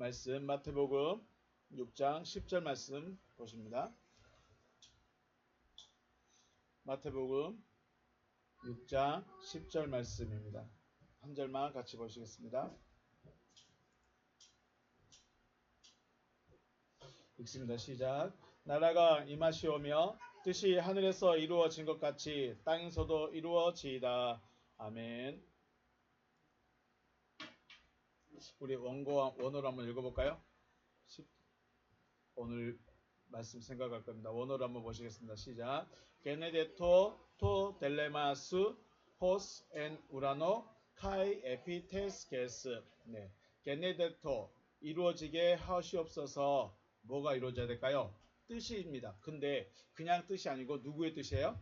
말씀 마태복음 6장 10절 말씀 보십니다. 마태복음 6장 10절 말씀입니다. 한 절만 같이 보시겠습니다. 읽습니다. 시작. 나라가 임하시오며 뜻이 하늘에서 이루어진 것 같이 땅에서도 이루어지이다. 아멘. 우리 원어로 한번 읽어볼까요? 오늘 말씀 생각할 겁니다. 원어로 한번 보시겠습니다. 시작. 게네데토 토 델레마스 호스 엔 우라노 카이 에피테스게스. 네. 게네데토 이루어지게 하시옵소서. 뭐가 이루어져야 될까요? 뜻입니다. 근데 그냥 뜻이 아니고 누구의 뜻이에요?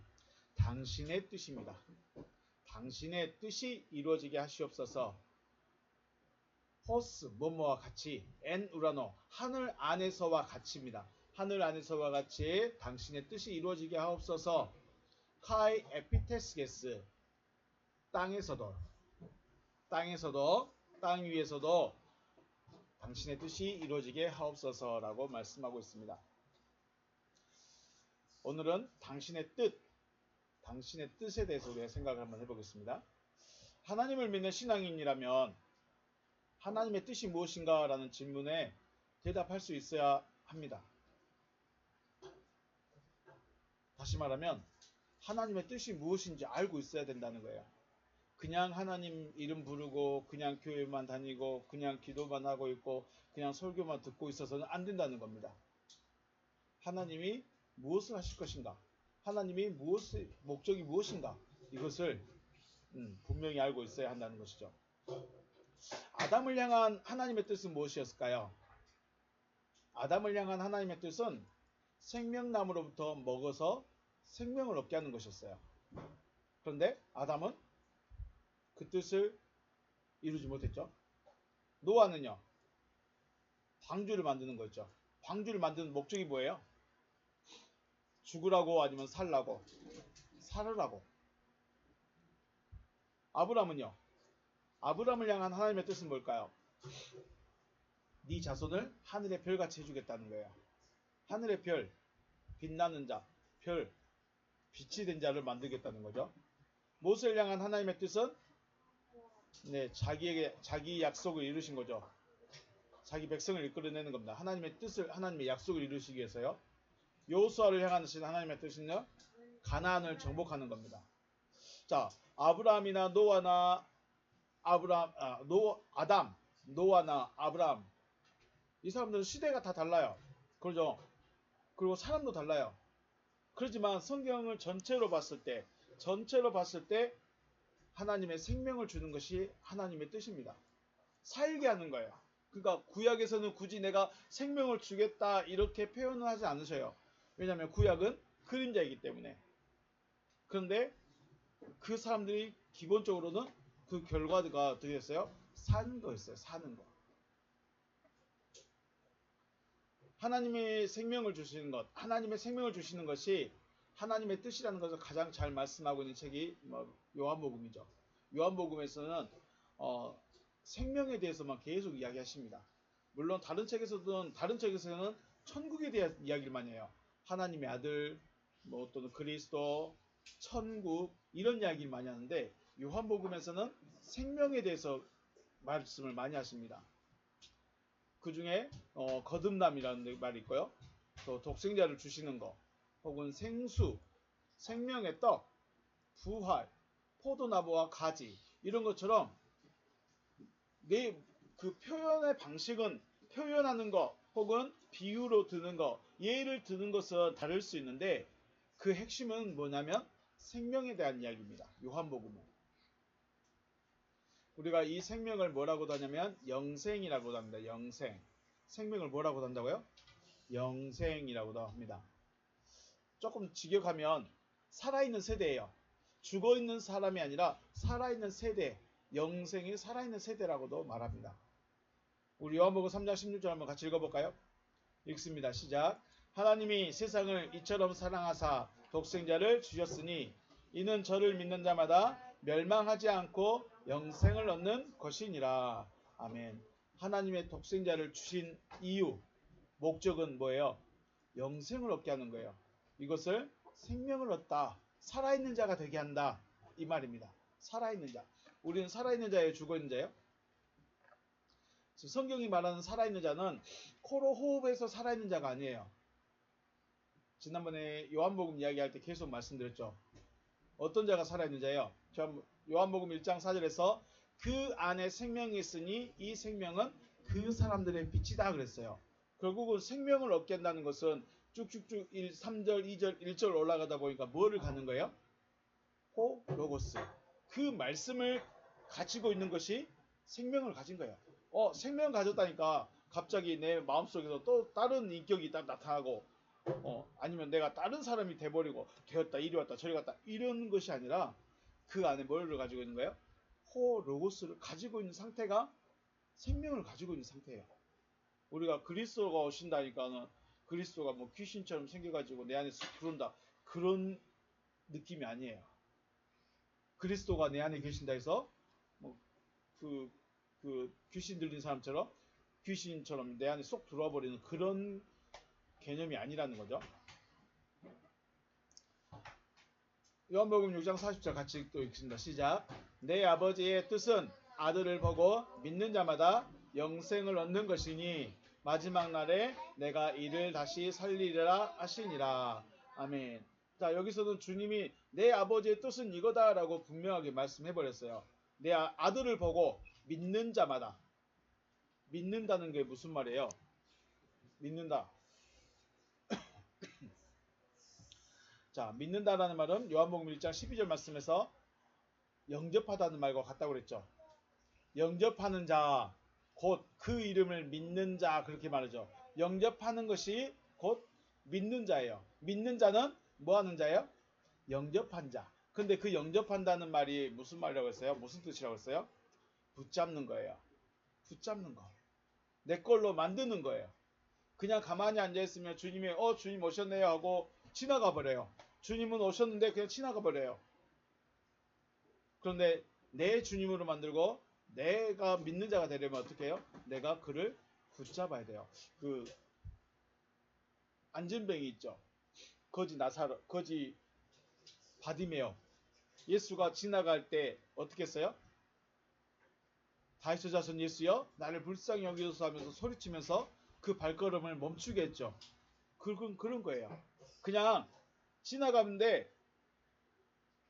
당신의 뜻입니다. 당신의 뜻이 이루어지게 하시옵소서. 호스 뭐뭐와 같이 엔 우라노 하늘 안에서와 같이입니다. 하늘 안에서와 같이 당신의 뜻이 이루어지게 하옵소서. 카이 에피테스게스 땅에서도 땅 위에서도 당신의 뜻이 이루어지게 하옵소서라고 말씀하고 있습니다. 오늘은 당신의 뜻에 대해서 우리가 생각을 한번 해보겠습니다. 하나님을 믿는 신앙인이라면 하나님의 뜻이 무엇인가 라는 질문에 대답할 수 있어야 합니다. 다시 말하면 하나님의 뜻이 무엇인지 알고 있어야 된다는 거예요. 그냥 하나님 이름 부르고 그냥 교회만 다니고 그냥 기도만 하고 있고 그냥 설교만 듣고 있어서는 안 된다는 겁니다. 하나님이 무엇을 하실 것인가? 하나님이 목적이 무엇인가? 이것을 분명히 알고 있어야 한다는 것이죠. 아담을 향한 하나님의 뜻은 무엇이었을까요? 아담을 향한 하나님의 뜻은 생명나무로부터 먹어서 생명을 얻게 하는 것이었어요. 그런데 아담은 그 뜻을 이루지 못했죠. 노아는요. 방주를 만드는 거였죠. 방주를 만드는 목적이 뭐예요? 죽으라고 아니면 살라고? 살으라고. 아브라함은요. 아브라함을 향한 하나님의 뜻은 뭘까요? 네 자손을 하늘의 별같이 해주겠다는 거예요. 하늘의 별, 빛나는 자, 별, 빛이 된 자를 만들겠다는 거죠. 모세를 향한 하나님의 뜻은 자기 약속을 이루신 거죠. 자기 백성을 이끌어내는 겁니다. 하나님의 뜻을, 하나님의 약속을 이루시기 위해서요. 여호수아를 향한 하나님의 뜻은요. 가나안을 정복하는 겁니다. 자, 아브라함이나 노아나 아담, 노아나 아브라함 이 사람들은 시대가 다 달라요. 그렇죠? 그리고 사람도 달라요. 그렇지만 성경을 전체로 봤을 때 하나님의 생명을 주는 것이 하나님의 뜻입니다. 살게 하는 거예요. 그러니까 구약에서는 굳이 내가 생명을 주겠다 이렇게 표현을 하지 않으셔요. 왜냐하면 구약은 그림자이기 때문에. 그런데 그 사람들이 기본적으로는 그 결과가 어떻게 됐어요? 사는 거였어요. 사는 거. 하나님의 생명을 주시는 것, 하나님의 생명을 주시는 것이 하나님의 뜻이라는 것을 가장 잘 말씀하고 있는 책이 요한복음이죠. 요한복음에서는 생명에 대해서만 계속 이야기하십니다. 물론 다른 책에서는 천국에 대한 이야기를 많이 해요. 하나님의 아들, 또는 그리스도, 천국 이런 이야기를 많이 하는데 요한복음에서는 생명에 대해서 말씀을 많이 하십니다. 그 중에 거듭남이라는 말이 있고요. 또 독생자를 주시는 거, 혹은 생수, 생명의 떡, 부활, 포도나무와 가지 이런 것처럼 그 표현의 방식은 표현하는 거 혹은 비유로 드는 거, 예를 드는 것은 다를 수 있는데 그 핵심은 뭐냐면 생명에 대한 이야기입니다. 요한복음은. 우리가 이 생명을 뭐라고도 하냐면 영생이라고도 합니다. 영생. 생명을 뭐라고도 한다고요? 영생이라고도 합니다. 조금 직역하면 살아있는 세대예요. 죽어있는 사람이 아니라 살아있는 세대, 영생이 살아있는 세대라고도 말합니다. 우리 요한복음 3장 16절 한번 같이 읽어볼까요? 읽습니다. 시작. 하나님이 세상을 이처럼 사랑하사 독생자를 주셨으니 이는 저를 믿는 자마다 멸망하지 않고 영생을 얻는 것이니라. 아멘. 하나님의 독생자를 주신 이유, 목적은 뭐예요? 영생을 얻게 하는 거예요. 이것을 생명을 얻다, 살아있는 자가 되게 한다, 이 말입니다. 살아있는 자. 우리는 살아있는 자예요, 죽어있는 자예요? 성경이 말하는 살아있는 자는 코로 호흡해서 살아있는 자가 아니에요. 지난번에 요한복음 이야기할 때 계속 말씀드렸죠. 어떤 자가 살아있는 자예요? 요한복음 1장 4절에서 그 안에 생명이 있으니 이 생명은 그 사람들의 빛이다 그랬어요. 결국은 생명을 얻게 한다는 것은 쭉쭉쭉 3절, 2절, 1절 올라가다 보니까 뭐를 갖는 거예요? 로고스. 그 말씀을 가지고 있는 것이 생명을 가진 거예요. 생명 가졌다니까 갑자기 내 마음속에서 또 다른 인격이 딱 나타나고 아니면 내가 다른 사람이 돼버리고 되었다 이리 왔다 저리 갔다 이런 것이 아니라 그 안에 뭘 가지고 있는 거예요? 로고스를 가지고 있는 상태가 생명을 가지고 있는 상태예요. 우리가 그리스도가 오신다니까는 그리스도가 뭐 귀신처럼 생겨가지고 내 안에서 들어온다 그런 느낌이 아니에요. 그리스도가 내 안에 계신다 해서 뭐 그 귀신 들린 사람처럼 귀신처럼 내 안에 쏙 들어와 버리는 그런 개념이 아니라는 거죠. 요한복음 6장 40절 같이 또 읽습니다. 시작. 내 아버지의 뜻은 아들을 보고 믿는 자마다 영생을 얻는 것이니 마지막 날에 내가 이를 다시 살리리라 하시니라. 아멘. 자, 여기서는 주님이 내 아버지의 뜻은 이거다라고 분명하게 말씀해 버렸어요. 내 아들을 보고 믿는 자마다. 믿는다는 게 무슨 말이에요? 믿는다. 자, 믿는다라는 말은 요한복음 1장 12절 말씀에서 영접하다는 말과 같다고 그랬죠. 영접하는 자, 곧 그 이름을 믿는 자 그렇게 말하죠. 영접하는 것이 곧 믿는 자예요. 믿는 자는 뭐 하는 자예요? 영접한 자. 근데 그 영접한다는 말이 무슨 말이라고 했어요? 무슨 뜻이라고 했어요? 붙잡는 거예요. 붙잡는 거. 내 걸로 만드는 거예요. 그냥 가만히 앉아있으면 주님이 주님 오셨네요 하고 지나가 버려요. 주님은 오셨는데 그냥 지나가 버려요. 그런데 내 주님으로 만들고 내가 믿는 자가 되려면 어떻게 해요? 내가 그를 붙잡아야 돼요. 그 안전뱅이 있죠. 거지 바디메오. 예수가 지나갈 때 어떻게 했어요? 다윗의 자손 예수여 나를 불쌍히 여기소서 하면서 소리치면서 그 발걸음을 멈추게 했죠. 그런 거예요. 그냥 지나가는데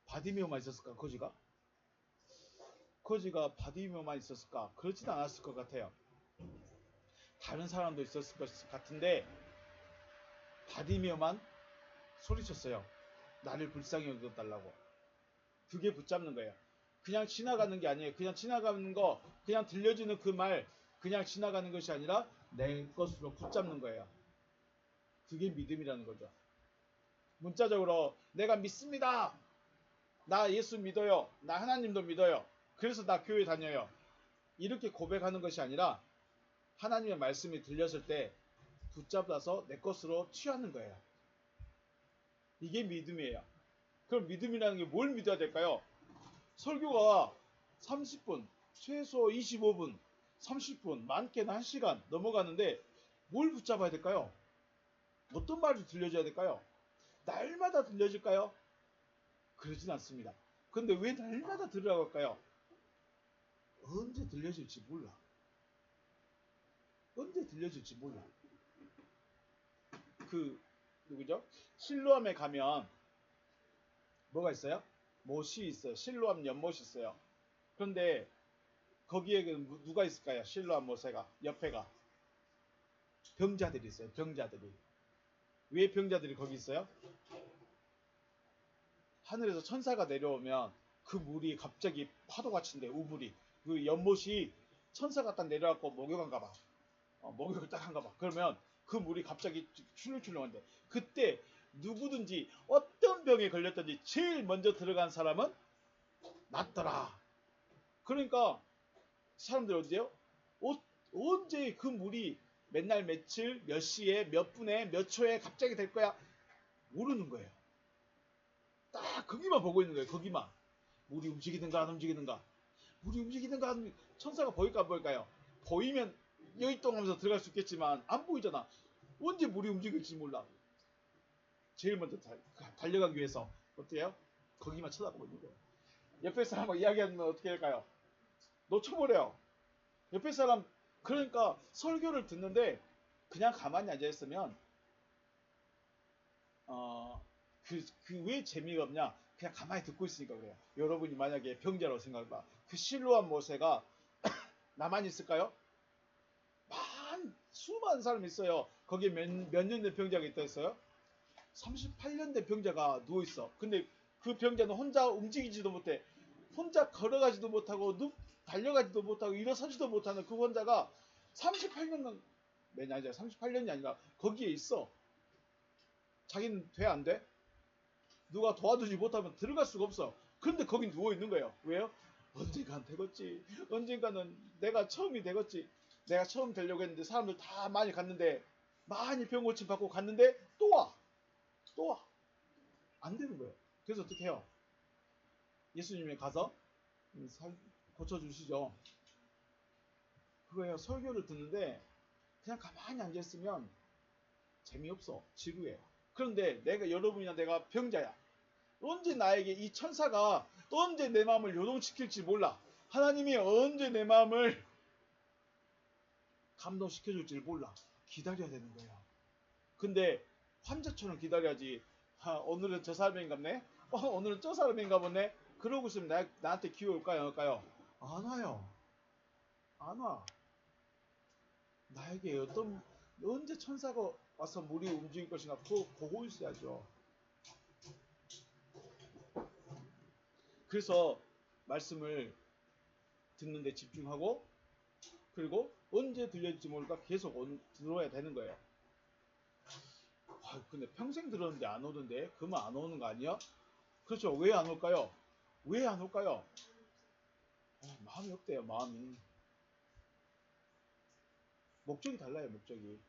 바디메오만 있었을까? 거지가 바디메오만 있었을까? 그렇진 않았을 것 같아요. 다른 사람도 있었을 것 같은데 바디메오만 소리쳤어요. 나를 불쌍히 여겨달라고. 그게 붙잡는 거예요. 그냥 지나가는 게 아니에요. 그냥 지나가는 거, 그냥 들려주는 그 말, 그냥 지나가는 것이 아니라 내 것으로 붙잡는 거예요. 그게 믿음이라는 거죠. 문자적으로 내가 믿습니다. 나 예수 믿어요. 나 하나님도 믿어요. 그래서 나 교회 다녀요. 이렇게 고백하는 것이 아니라 하나님의 말씀이 들렸을 때 붙잡아서 내 것으로 취하는 거예요. 이게 믿음이에요. 그럼 믿음이라는 게 뭘 믿어야 될까요? 설교가 30분, 최소 25분, 30분, 많게는 1시간 넘어가는데 뭘 붙잡아야 될까요? 어떤 말을 들려줘야 될까요? 날마다 들려줄까요? 그러진 않습니다. 근데 왜 날마다 들으라고 할까요? 언제 들려줄지 몰라. 언제 들려줄지 몰라. 누구죠? 실로암에 가면 뭐가 있어요? 못이 있어요. 실로암 연못이 있어요. 그런데 거기에 누가 있을까요? 실로암 못에가 옆에가 병자들이 있어요. 병자들이. 왜 병자들이 거기 있어요? 하늘에서 천사가 내려오면 그 물이 갑자기 파도가 친대. 우물이. 그 연못이 천사가 딱 내려와서 목욕한가 봐. 목욕을 딱 한가 봐. 그러면 그 물이 갑자기 출렁출렁한데 그때 누구든지 어떤 병에 걸렸든지 제일 먼저 들어간 사람은 낫더라. 그러니까 사람들 어디에요? 언제 그 물이 맨날 며칠 몇 시에 몇 분에 몇 초에 갑자기 될 거야 모르는 거예요. 딱 거기만 보고 있는 거예요. 거기만. 물이 움직이든가 안 움직이든가. 물이 움직이든가 안 움직이든가. 천사가 보일까 안 보일까요? 보이면 여기동하면서 들어갈 수 있겠지만 안 보이잖아. 언제 물이 움직일지 몰라. 제일 먼저 달려가기 위해서 어때요? 거기만 쳐다보고 있는 거예요. 옆에 사람하고 이야기하면 어떻게 할까요? 놓쳐버려요. 옆에 사람 그러니까 설교를 듣는데 그냥 가만히 앉아 있으면 그 왜 재미가 없냐? 그냥 가만히 듣고 있으니까 그래요. 여러분이 만약에 병자라고 생각해봐. 그 실로암 모세가 나만 있을까요? 수많은 사람이 있어요. 거기에 몇 년 된 병자가 있다 했어요? 38년 된 병자가 누워있어. 근데 그 병자는 혼자 움직이지도 못해. 혼자 걸어가지도 못하고 달려가지도 못하고 일어서지도 못하는 그 환자가 38년간 매년 아니라 38년이 아니라 거기에 있어. 자기는 돼 안 돼? 누가 도와주지 못하면 들어갈 수가 없어. 그런데 거기 누워 있는 거예요. 왜요? 언젠간 되겠지. 언젠가는 내가 처음이 되겠지. 내가 처음 되려고 했는데 사람들 다 많이 갔는데 많이 병 고침 받고 갔는데 또 와. 또 와. 안 되는 거예요. 그래서 어떻게 해요? 예수님이 가서 고쳐주시죠. 그거예요. 설교를 듣는데 그냥 가만히 앉아있으면 재미없어. 지루해. 그런데 여러분이나 내가 병자야. 언제 나에게 이 천사가 언제 내 마음을 요동시킬지 몰라. 하나님이 언제 내 마음을 감동시켜줄지 몰라. 기다려야 되는 거야. 근데 환자처럼 기다려야지. 오늘은 저 사람인가 보네. 오늘은 저 사람인가 보네. 그러고 있으면 나한테 기회 올까요? 안 올까요? 안 와요. 안 와. 나에게 언제 천사가 와서 물이 움직일 것인가 그거 보고 있어야죠. 그래서 말씀을 듣는데 집중하고 그리고 언제 들려질지 모르니까 계속 들어야 되는 거예요. 근데 평생 들었는데 안 오던데 그러면 안 오는 거 아니야? 그렇죠. 왜 안 올까요? 왜 안 올까요? 마음이 없대요. 마음이. 목적이 달라요. 목적이.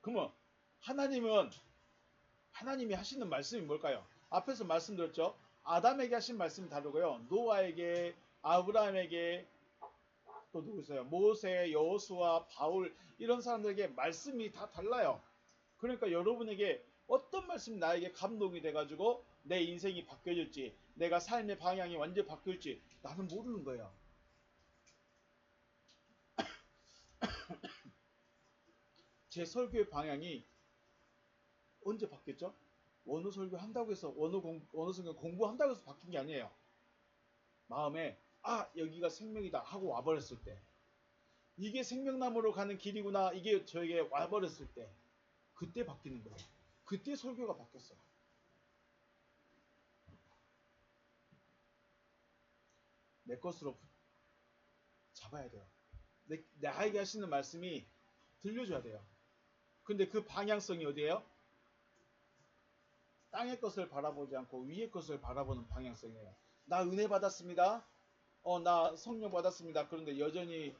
그러면 하나님이 하시는 말씀이 뭘까요? 앞에서 말씀드렸죠. 아담에게 하신 말씀이 다르고요. 노아에게, 아브라함에게, 또 누구 있어요? 모세, 여호수아, 바울 이런 사람들에게 말씀이 다 달라요. 그러니까 여러분에게 어떤 말씀이 나에게 감동이 돼가지고 내 인생이 바뀌어질지 내가 삶의 방향이 완전히 바뀔지 나는 모르는 거예요. 제 설교의 방향이 언제 바뀌었죠? 원어 설교 한다고 해서 원어 성경 공부한다고 해서 바뀐 게 아니에요. 마음에 여기가 생명이다 하고 와버렸을 때 이게 생명나무로 가는 길이구나 이게 저에게 와버렸을 때 그때 바뀌는 거예요. 그때 설교가 바뀌었어요. 내 것으로 잡아야 돼요. 나에게 하시는 말씀이 들려줘야 돼요. 근데 그 방향성이 어디예요? 땅의 것을 바라보지 않고 위의 것을 바라보는 방향성이에요. 나 은혜 받았습니다. 나 성령 받았습니다. 그런데 여전히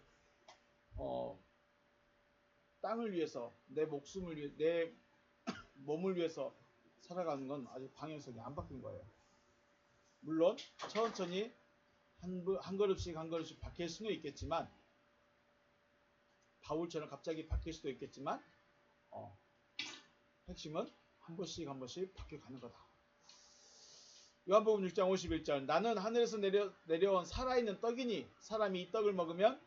땅을 위해서 내 목숨을 위해 내 몸을 위해서 살아가는 건 아직 방향성이 안 바뀐 거예요. 물론 천천히 한 걸음씩 한 걸음씩 바뀔 수는 있겠지만 바울처럼 갑자기 바뀔 수도 있겠지만 핵심은 한 번씩 한 번씩 바뀌어가는 거다. 요한복음 6장 51절 나는 하늘에서 내려온 살아있는 떡이니 사람이 이 떡을 먹으면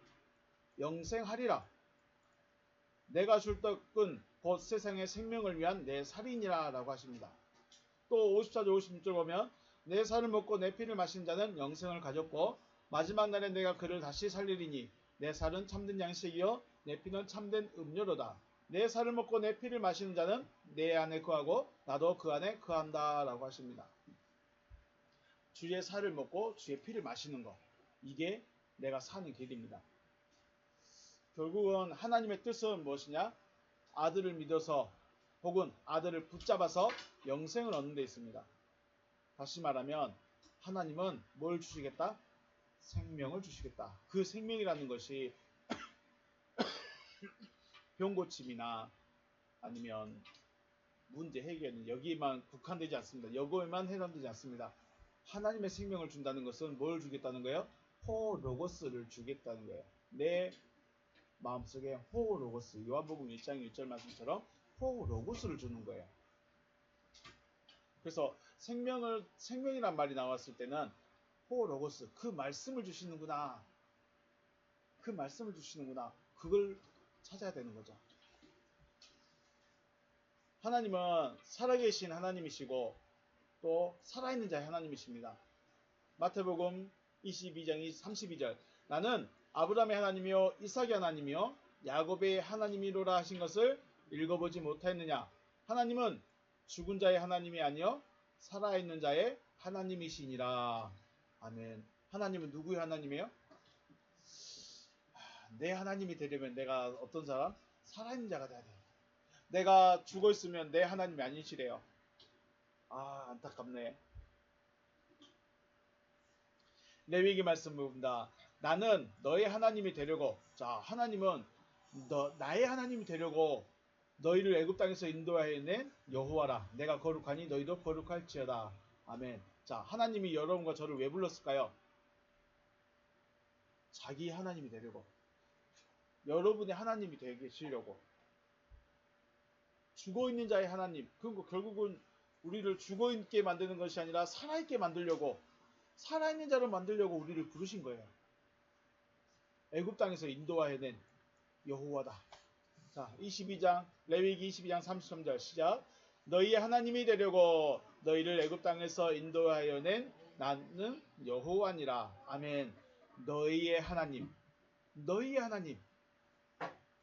영생하리라. 내가 줄 떡은 곧 세상의 생명을 위한 내 살이니라 라고 하십니다. 또 54절 56절 보면 내 살을 먹고 내 피를 마신 자는 영생을 가졌고 마지막 날에 내가 그를 다시 살리리니 내 살은 참된 양식이요 내 피는 참된 음료로다. 내 살을 먹고 내 피를 마시는 자는 내 안에 거하고 나도 그 안에 거한다 라고 하십니다. 주의 살을 먹고 주의 피를 마시는 것 이게 내가 사는 길입니다. 결국은 하나님의 뜻은 무엇이냐? 아들을 믿어서 혹은 아들을 붙잡아서 영생을 얻는 데 있습니다. 다시 말하면 하나님은 뭘 주시겠다? 생명을 주시겠다. 그 생명이라는 것이 병고침이나 아니면 문제 해결은 여기에만 국한되지 않습니다. 여기에만 해당되지 않습니다. 하나님의 생명을 준다는 것은 뭘 주겠다는 거예요? 호로고스를 주겠다는 거예요. 내 마음속에 호로고스, 요한복음 1장 1절 말씀처럼 호로고스를 주는 거예요. 그래서 생명이란 말이 나왔을 때는 호로고스, 그 말씀을 주시는구나. 그 말씀을 주시는구나. 그걸 찾아야 되는 거죠. 하나님은 살아계신 하나님이시고 또 살아있는 자의 하나님이십니다. 마태복음 22장 32절 나는 아브라함의 하나님이요 이삭의 하나님이요 야곱의 하나님이로라 하신 것을 읽어보지 못하였느냐. 하나님은 죽은 자의 하나님이 아니요 살아있는 자의 하나님이시니라. 아멘. 하나님은 누구의 하나님이에요? 내 하나님이 되려면 내가 어떤 사람? 살아있는 자가 돼야 돼요. 내가 죽어 있으면 내 하나님이 아니시래요. 아, 안타깝네. 레위기 말씀 봅니다. 나는 너의 하나님이 되려고. 자, 하나님은 나의 하나님이 되려고 너희를 애굽 땅에서 인도하여낸 여호와라. 내가 거룩하니 너희도 거룩할지어다. 아멘. 자, 하나님이 여러분과 저를 왜 불렀을까요? 자기 하나님이 되려고. 여러분의 하나님이 되시려고. 죽어있는 자의 하나님. 그리고 결국은 우리를 죽어있게 만드는 것이 아니라 살아있게 만들려고, 살아있는 자로 만들려고 우리를 부르신 거예요. 애굽 땅에서 인도하여낸 여호와다. 자, 22장 레위기 22장 33절 시작. 너희의 하나님이 되려고 너희를 애굽 땅에서 인도하여낸 나는 여호와니라. 아멘. 너희의 하나님, 너희의 하나님,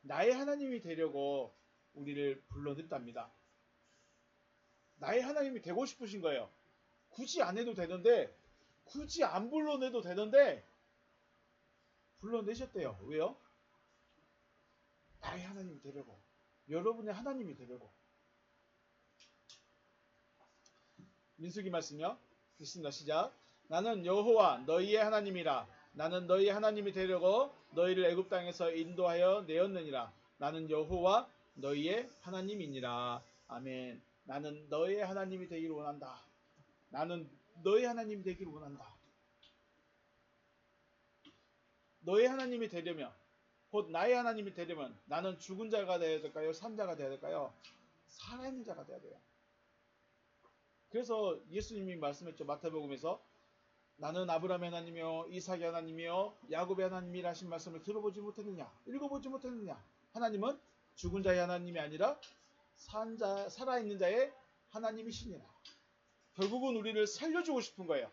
나의 하나님이 되려고 우리를 불러냈답니다. 나의 하나님이 되고 싶으신 거예요. 굳이 안 해도 되는데, 굳이 안 불러내도 되는데 불러내셨대요. 왜요? 나의 하나님이 되려고. 여러분의 하나님이 되려고. 민수기 말씀이요. 읽습니다. 시작. 나는 여호와 너희의 하나님이라. 나는 너희의 하나님이 되려고 너희를 애굽 땅에서 인도하여 내었느니라. 나는 여호와 너희의 하나님이니라. 아멘. 나는 너희의 하나님이 되기를 원한다. 나는 너희 하나님이 되기를 원한다. 너의 하나님이 되려면, 곧 나의 하나님이 되려면 나는 죽은 자가 되어야 될까요? 산 자가 되어야 될까요? 살아있는 자가 되어야 돼요. 그래서 예수님이 말씀했죠. 마태복음에서 나는 아브라함의 하나님이요 이삭의 하나님이요 야곱의 하나님이라 하신 말씀을 들어보지 못했느냐, 읽어보지 못했느냐. 하나님은 죽은 자의 하나님이 아니라 살아있는 자의 하나님이시니라. 결국은 우리를 살려주고 싶은 거예요.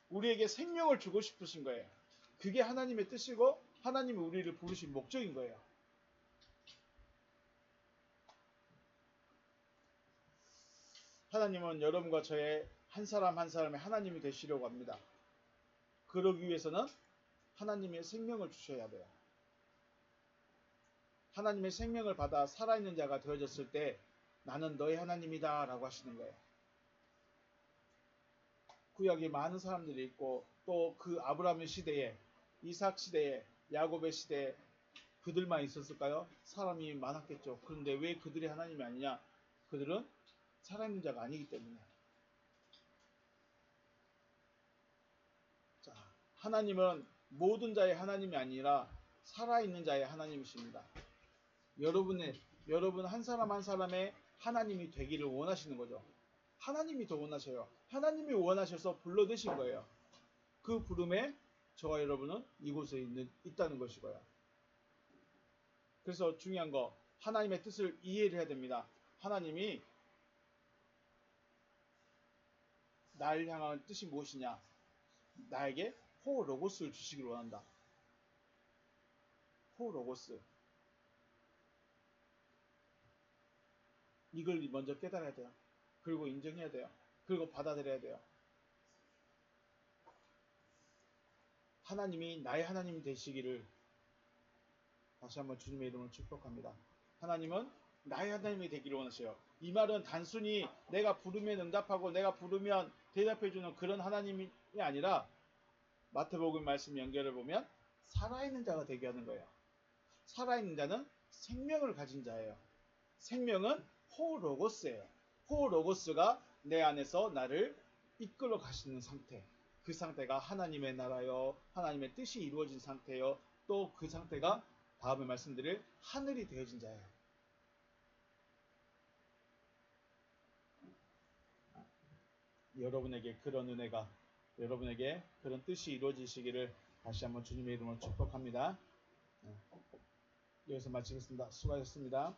우리에게 생명을 주고 싶으신 거예요. 그게 하나님의 뜻이고 하나님이 우리를 부르신 목적인 거예요. 하나님은 여러분과 저의 한 사람 한 사람의 하나님이 되시려고 합니다. 그러기 위해서는 하나님의 생명을 주셔야 돼요. 하나님의 생명을 받아 살아있는 자가 되어졌을 때 나는 너의 하나님이다 라고 하시는 거예요. 구약에 많은 사람들이 있고 또 그 아브라함의 시대에, 이삭 시대에, 야곱의 시대에 그들만 있었을까요? 사람이 많았겠죠. 그런데 왜 그들이 하나님이 아니냐? 그들은 살아있는 자가 아니기 때문에. 자, 하나님은 모든 자의 하나님이 아니라 살아있는 자의 하나님이십니다. 여러분 한 사람 한 사람의 하나님이 되기를 원하시는 거죠. 하나님이 더 원하셔요. 하나님이 원하셔서 불러내신 거예요. 그 부름에 저와 여러분은 이곳에 있다는 것이고요. 그래서 중요한 거, 하나님의 뜻을 이해를 해야 됩니다. 하나님이 나를 향한 뜻이 무엇이냐? 나에게 호로고스를 주시기를 원한다. 호로고스. 이걸 먼저 깨달아야 돼요. 그리고 인정해야 돼요. 그리고 받아들여야 돼요. 하나님이 나의 하나님이 되시기를 다시 한번 주님의 이름으로 축복합니다. 하나님은 나의 하나님이 되기를 원하셔요. 이 말은 단순히 내가 부르면 응답하고 내가 부르면 대답해주는 그런 하나님이 아니라 마태복음 말씀 연결을 보면 살아있는 자가 되게 하는 거예요. 살아있는 자는 생명을 가진 자예요. 생명은 호로고스예요. 호로고스가 내 안에서 나를 이끌어 가시는 상태. 그 상태가 하나님의 나라요, 하나님의 뜻이 이루어진 상태요, 또 그 상태가 다음에 말씀드릴 하늘이 되어진 자예요. 여러분에게 그런 은혜가, 여러분에게 그런 뜻이 이루어지시기를 다시 한번 주님의 이름으로 축복합니다. 여기서 마치겠습니다. 수고하셨습니다.